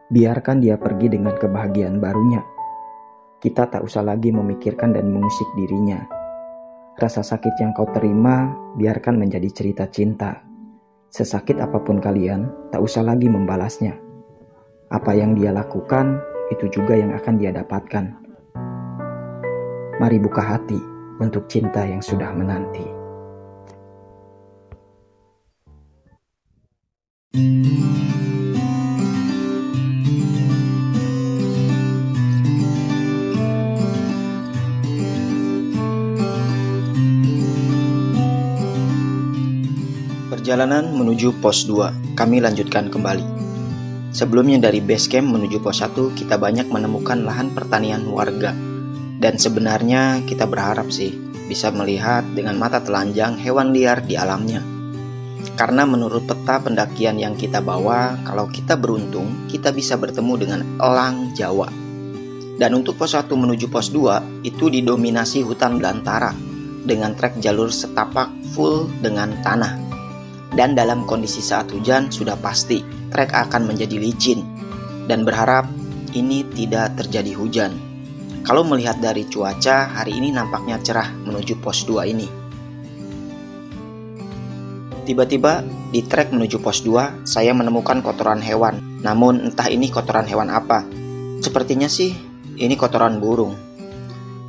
Biarkan dia pergi dengan kebahagiaan barunya. Kita tak usah lagi memikirkan dan mengusik dirinya. Rasa sakit yang kau terima, biarkan menjadi cerita cinta. Sesakit apapun kalian, tak usah lagi membalasnya. Apa yang dia lakukan, itu juga yang akan dia dapatkan. Mari buka hati untuk cinta yang sudah menanti. Perjalanan menuju pos 2, kami lanjutkan kembali. Sebelumnya dari base camp menuju pos 1, kita banyak menemukan lahan pertanian warga. Dan sebenarnya kita berharap sih bisa melihat dengan mata telanjang hewan liar di alamnya. Karena menurut peta pendakian yang kita bawa, kalau kita beruntung, kita bisa bertemu dengan elang Jawa. Dan untuk pos 1 menuju pos 2, itu didominasi hutan belantara dengan trek jalur setapak full dengan tanah. Dan dalam kondisi saat hujan sudah pasti trek akan menjadi licin, dan berharap ini tidak terjadi hujan. Kalau melihat dari cuaca, hari ini nampaknya cerah menuju pos 2 ini. Tiba-tiba di trek menuju pos 2, saya menemukan kotoran hewan. Namun entah ini kotoran hewan apa. Sepertinya sih ini kotoran burung.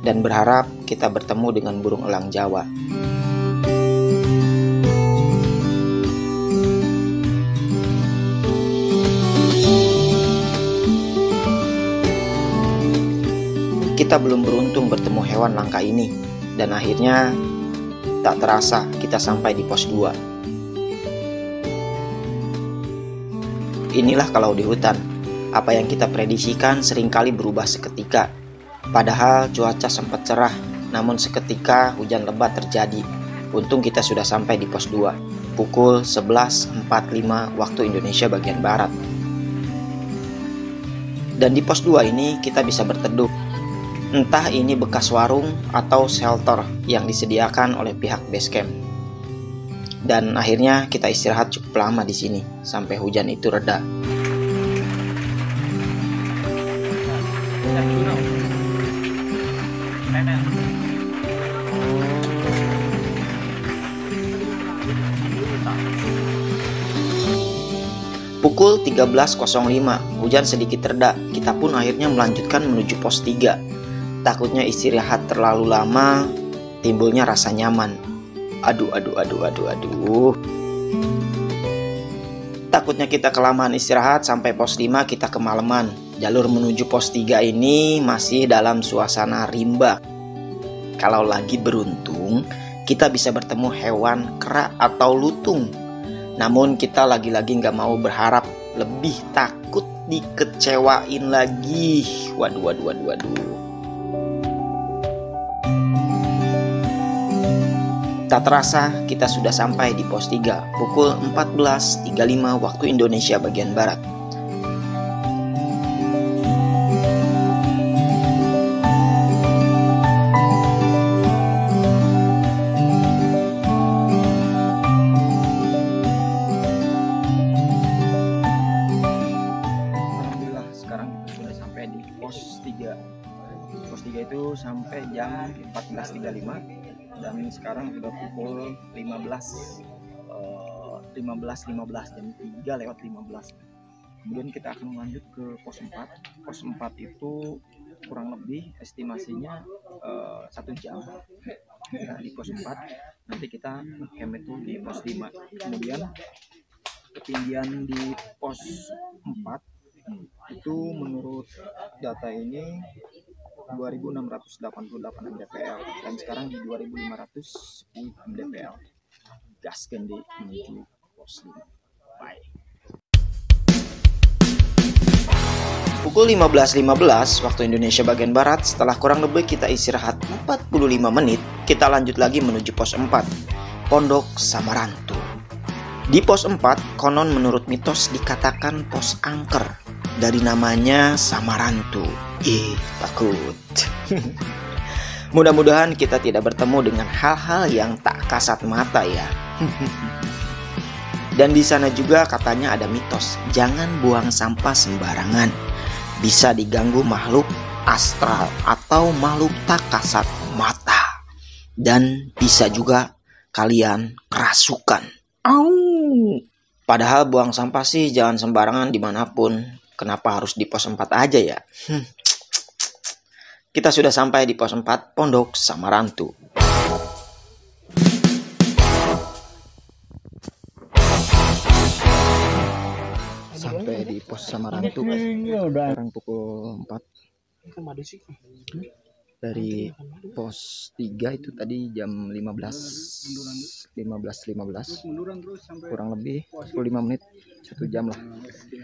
Dan berharap kita bertemu dengan burung elang Jawa. Kita belum beruntung bertemu hewan langka ini, dan akhirnya tak terasa kita sampai di pos 2. Inilah kalau di hutan, apa yang kita prediksikan seringkali berubah seketika. Padahal cuaca sempat cerah, namun seketika hujan lebat terjadi. Untung kita sudah sampai di pos 2, pukul 11.45 waktu Indonesia bagian Barat. Dan di pos 2 ini kita bisa berteduh. Entah ini bekas warung atau shelter yang disediakan oleh pihak base camp. Dan akhirnya kita istirahat cukup lama di sini sampai hujan itu reda. Pukul 13.05, hujan sedikit reda. Kita pun akhirnya melanjutkan menuju pos 3. Takutnya istirahat terlalu lama, timbulnya rasa nyaman. Aduh. Takutnya kita kelamaan istirahat sampai pos 5 kita kemalaman. Jalur menuju pos 3 ini masih dalam suasana rimba. Kalau lagi beruntung, kita bisa bertemu hewan kera atau lutung. Namun kita lagi-lagi gak mau berharap, lebih takut dikecewain lagi. Waduh. Tak terasa kita sudah sampai di pos 3 pukul 14.35 waktu Indonesia bagian Barat. Alhamdulillah sekarang kita sudah sampai di pos 3. Pos 3 itu sampai jam 14.35. Dan sekarang sudah pukul 15.15 jam 3:15. Kemudian kita akan lanjut ke pos 4. Pos 4 itu kurang lebih estimasinya 1 jam. Nah, di pos 4 nanti kita camp itu di pos 5. Kemudian ketinggian di pos 4 itu menurut data ini 2.688 mdpl, dan sekarang di 2.500 mdpl. Gaskan di menuju pos 5. Bye. Pukul 15.15 waktu Indonesia bagian Barat, setelah kurang lebih kita istirahat 45 menit, kita lanjut lagi menuju pos 4, Pondok Samarantu. Di pos 4, konon menurut mitos dikatakan pos angker. Dari namanya Samarantu. Takut. Mudah-mudahan kita tidak bertemu dengan hal-hal yang tak kasat mata ya. Dan di sana juga katanya ada mitos, jangan buang sampah sembarangan. Bisa diganggu makhluk astral atau makhluk tak kasat mata. Dan bisa juga kalian kerasukan. Padahal buang sampah sih jangan sembarangan dimanapun. Kenapa harus di pos 4 aja ya? Kita sudah sampai di pos 4 Pondok Samarantu. Sampai di pos Samarantu sekarang pukul 4. Dari pos 3 itu tadi jam 15.15 kurang lebih 25 menit, 1 jam lah.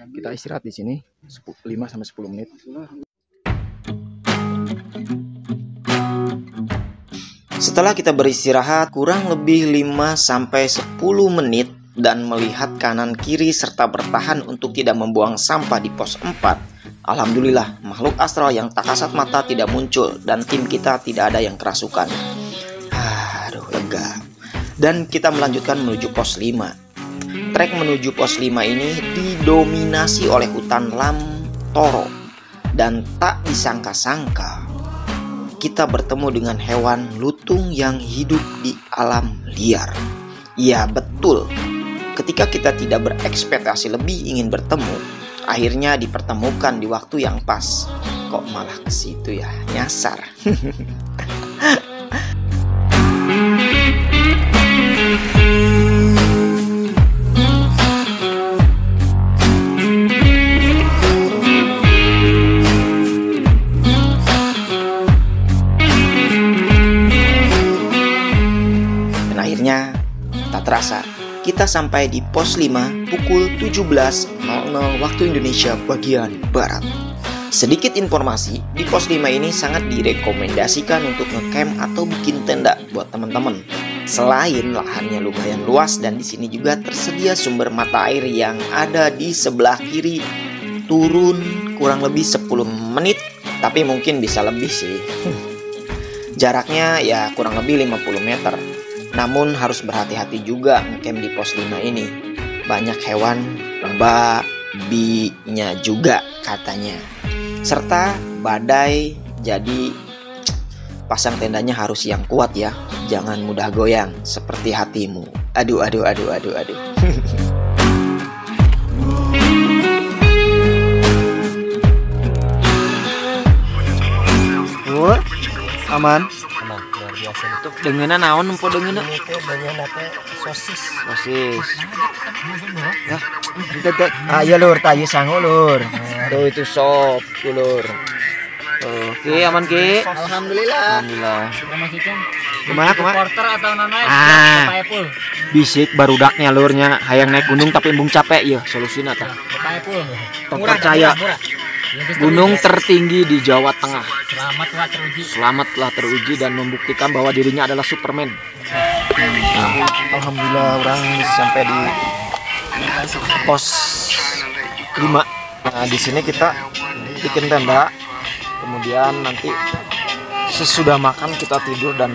Kita istirahat di sini 5-10 menit. Setelah kita beristirahat kurang lebih 5-10 menit dan melihat kanan kiri serta bertahan untuk tidak membuang sampah di pos 4, alhamdulillah makhluk astral yang tak kasat mata tidak muncul dan tim kita tidak ada yang kerasukan. Aduh, lega. Dan kita melanjutkan menuju pos 5. Trek menuju pos 5 ini didominasi oleh hutan Lamtoro. Dan tak disangka-sangka kita bertemu dengan hewan lutung yang hidup di alam liar. Ya betul, ketika kita tidak berekspektasi lebih ingin bertemu, akhirnya dipertemukan di waktu yang pas. Kok malah ke situ ya, nyasar. Dan akhirnya tak terasa kita sampai di pos 5 pukul 17.00 waktu Indonesia bagian Barat. Sedikit informasi, di pos 5 ini sangat direkomendasikan untuk ngecamp atau bikin tenda buat teman-teman. Selain lahannya lumayan luas dan di sini juga tersedia sumber mata air yang ada di sebelah kiri. Turun kurang lebih 10 menit, tapi mungkin bisa lebih sih. Jaraknya ya kurang lebih 50 meter. Namun harus berhati-hati juga ngecamp di pos 5 ini. Banyak hewan babinya juga katanya. Serta badai, jadi pasang tendanya harus yang kuat ya. Jangan mudah goyang seperti hatimu. Aduh. Aman. Luar biasa. Untuk dengenan naon empo dengenan. Itu dengan apa? Sosis. Ya, ayo lur, tayu sangu lur. Tuh itu sop, tuh lur. Oke, aman Ki. Alhamdulillah. Kumaha? Porter atau nanai? Bisik barudaknya lurnya hayang naik gunung tapi embung capek ya, solusina tah. Tong percaya. Gunung tertinggi di Jawa Tengah. Selamatlah teruji dan membuktikan bahwa dirinya adalah Superman. Alhamdulillah orang sampai di pos 5. Nah, di sini kita bikin tenda. Kemudian nanti sesudah makan kita tidur dan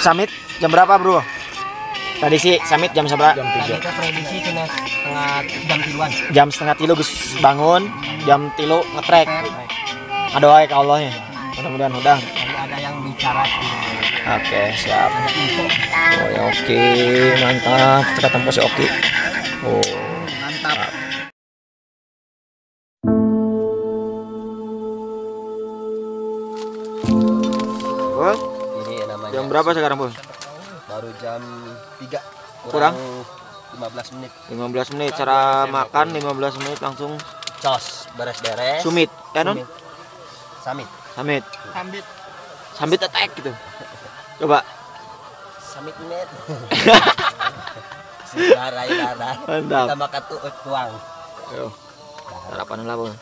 summit jam berapa, Bro? Tadi sih summit jam berapa? Jam 3. Kita prediksi cina jam 3-an. Jam setengah 3 Gus bangun, jam 3 ngetrek. Adoa ke Allah ya. Mudah-mudahan udah. Ada yang bicara. Oke, siap. Oh ya, oke, mantap. Kita ketemu si Oki. Oh, Mantap. Bol, Ini namanya. jam berapa sekarang, Bol? Baru jam 3. Kurang 15 menit. 15 menit. Cara makan 15 menit langsung Cos, beres-beres. sumit. Ya, Non? Summit. Summit. Summit attack gitu. Coba. Summit net. Darah. Mantap. Kita makan tuang. Ayo. Sarapan lah, Bol.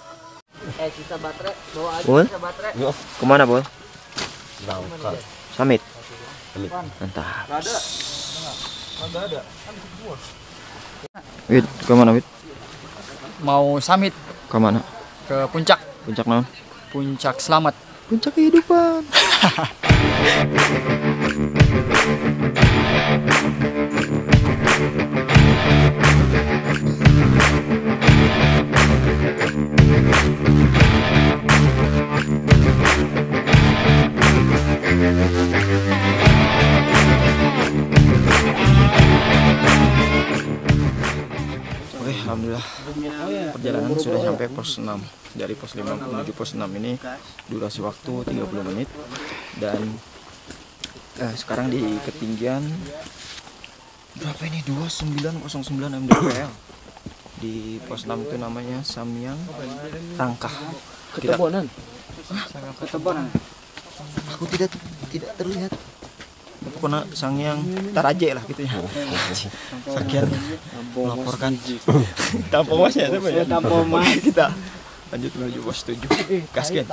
Sisa baterai, bawa aja Bol? sisa baterai. Yuk, kemana, Bol? Bangka. Summit. Summit. Mantap. Ada. Wid, kemana, Wid? Mau summit Kemana? ke puncak, Puncak naon? puncak selamat. Puncak kehidupan. Oke, alhamdulillah perjalanan sudah sampai pos 6. Dari pos 5 menuju pos 6 ini durasi waktu 30 menit. Dan sekarang di ketinggian berapa ini? 2909 mdpl. Di pos 6 itu namanya Samyang Rangkah. Ketebonan. Aku tidak terlihat. Pokoknya Sangyang Taraje lah gitu ya. Sekian melaporkan. Tanpa mas ya, tanpa mas. Kita lanjut menuju pos 7. Gasken.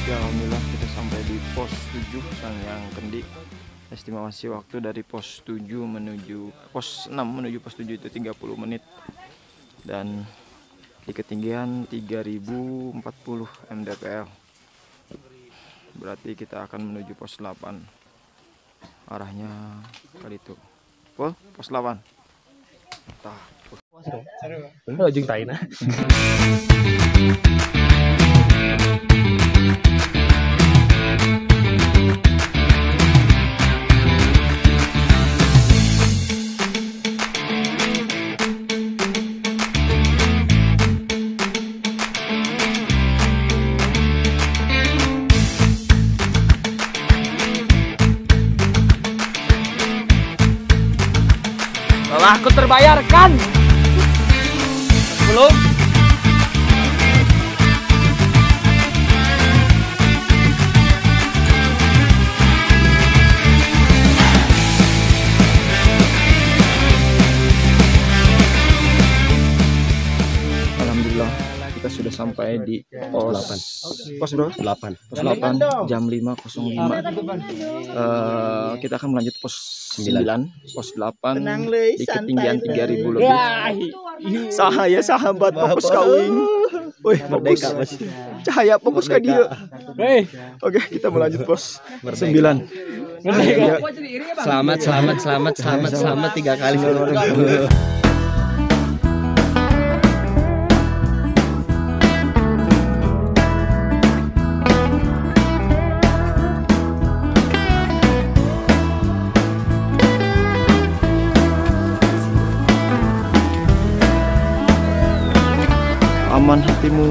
Alhamdulillah kita sampai di pos 7 Sangyang Kendi. Estimasi waktu dari pos 7 menuju pos 6 menuju pos 7 itu 30 menit. Dan di ketinggian 3040 mdpl. Berarti kita akan menuju pos 8. Arahnya kali itu. Pos 8. Tah. Jeung taina. Telah aku terbayarkan. Belum. Alhamdulillah kita sudah sampai di pos 8. Pos berapa? 8. Pos 8 jam 5.05. Kita akan melanjut pos 9. Pos 8 di ketinggian 3000 lebih. Sahaya sahabat fokus kawin. Wih, merdeka Mas. Cahaya fokus ke dia. Oke, kita melanjut pos 9. Selamat 3 kali. Aman hatimu.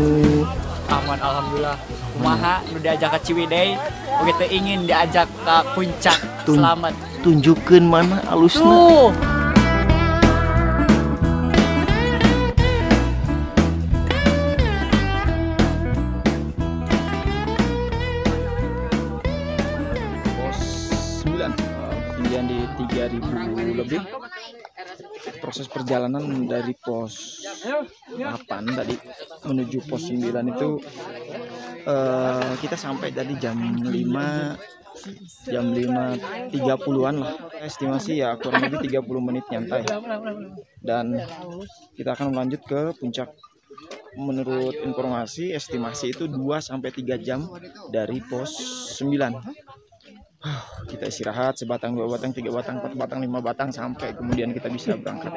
Aman alhamdulillah. Kumaha nu diajak ke Ciwidey, oge teu ingin diajak ke puncak. Selamat. Tunjukkeun mana alusna. Tuh. Pos 9 ketinggian di 3000 lebih. Proses perjalanan dari pos 8 tadi menuju pos 9 itu kita sampai tadi jam 5.30-an lah. Estimasi ya kurang lebih 30 menit nyantai. Dan kita akan melanjut ke puncak. Menurut informasi estimasi itu 2-3 jam dari pos 9. Kita istirahat sebatang, 2 batang, 3 batang, 4 batang, 5 batang sampai kemudian kita bisa berangkat.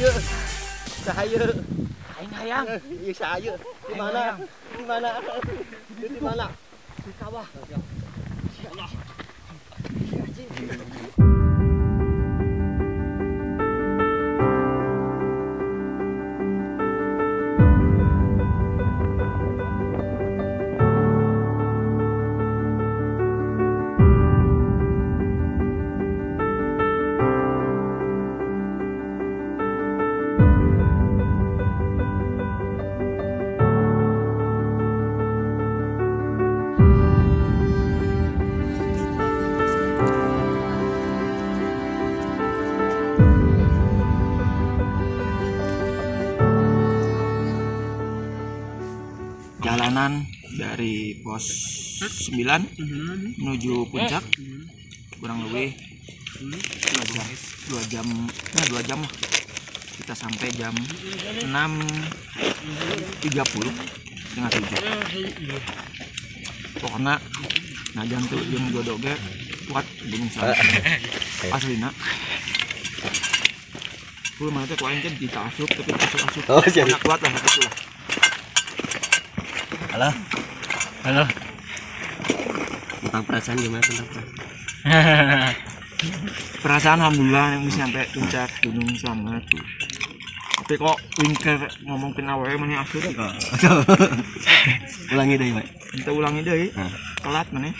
Cahaya. Aing hayang. Iya cahaya. Di mana? Di mana? Di mana? Di kawah. Jalanan dari pos 9 menuju puncak kurang lebih 2 jam lah. Kita sampai jam 6.30 setengah 7. Pokoknya nah jantung yang jodohnya kuat gunung sana aslina. Kulo mah teh kuain kan ditasup tapi asup. Oh, kuat lah itulah. Halo. Tentang perasaan gimana tentang perasaan? Perasaan alhamdulillah yang bisa sampai puncak gunung selamat. Tapi kok wingker ngomongin awalnya mana asli kok. Ulangi deh, Pak. Kita ulangi deh. Telat mana?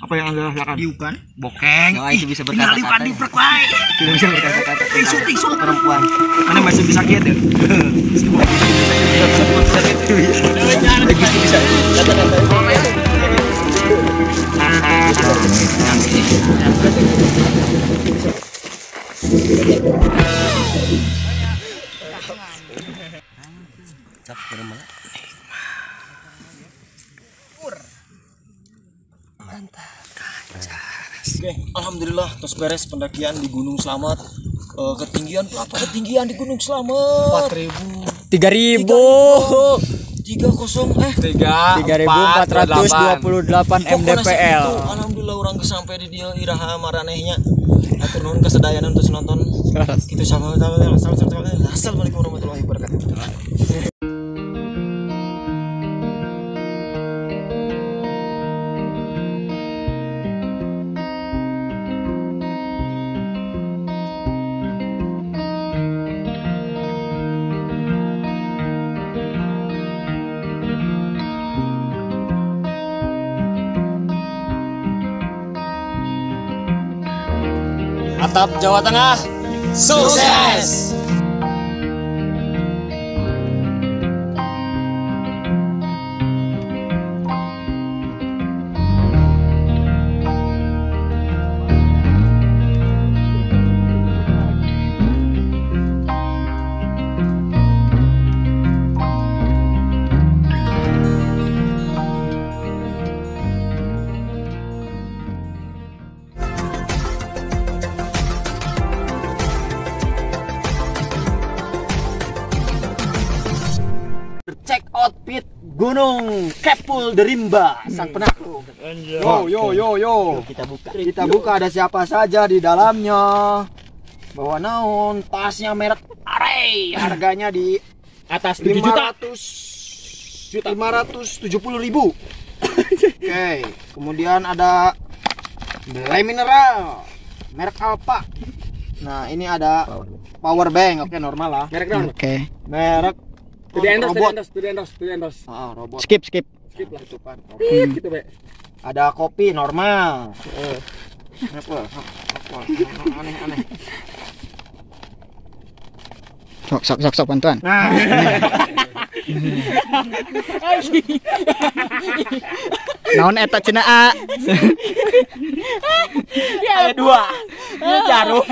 Apa yang Anda lakukan? Diukan. Bokeng. Nah, itu bisa berkata-kata. Tidak bisa berkata-kata. Tisu perempuan. Mana masih bisa kiat ya? Bisa. Oke, alhamdulillah terus beres pendakian di Gunung Slamet. Ketinggian berapa? Ketinggian di Gunung Slamet 3.000. 3.428 mdpl. Alhamdulillah orang sampai di dia iraha maranehnya. Atur nuhun kesedayanan untuk nonton. Kita sama-sama. Assalamualaikum warahmatullahi wabarakatuh. Atap Jawa Tengah, sukses! Check out pit Gunung Kepul Derimba sang penakluk. Yo. Kita buka ada siapa saja di dalamnya. Bawa naon, tasnya merek Arey, harganya di Atas 7 juta. 570.000. Oke, kemudian ada belai mineral merek Alpha. Nah, ini ada power bank. Oke, normal lah. Merek down. Oke. Merek Robot. robot. Skip Lah itu kan. gitu, Be. Ada kopi normal. Apa? Aneh. Sok bantuan. Nah. Naon eta cenah A? Ada 2. Ini jarum.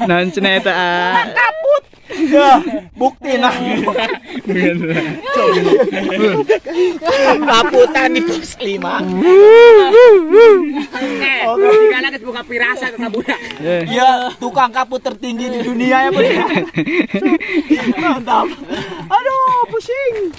Naon cenah eta A? Kaput. Ya, bukti nah. Kaputan di pos 5. Oke, digana geus buka pirasa eta budak. Iya, tukang kaput tertinggi di dunia ya, Bro. Mantap. Aduh, pusing.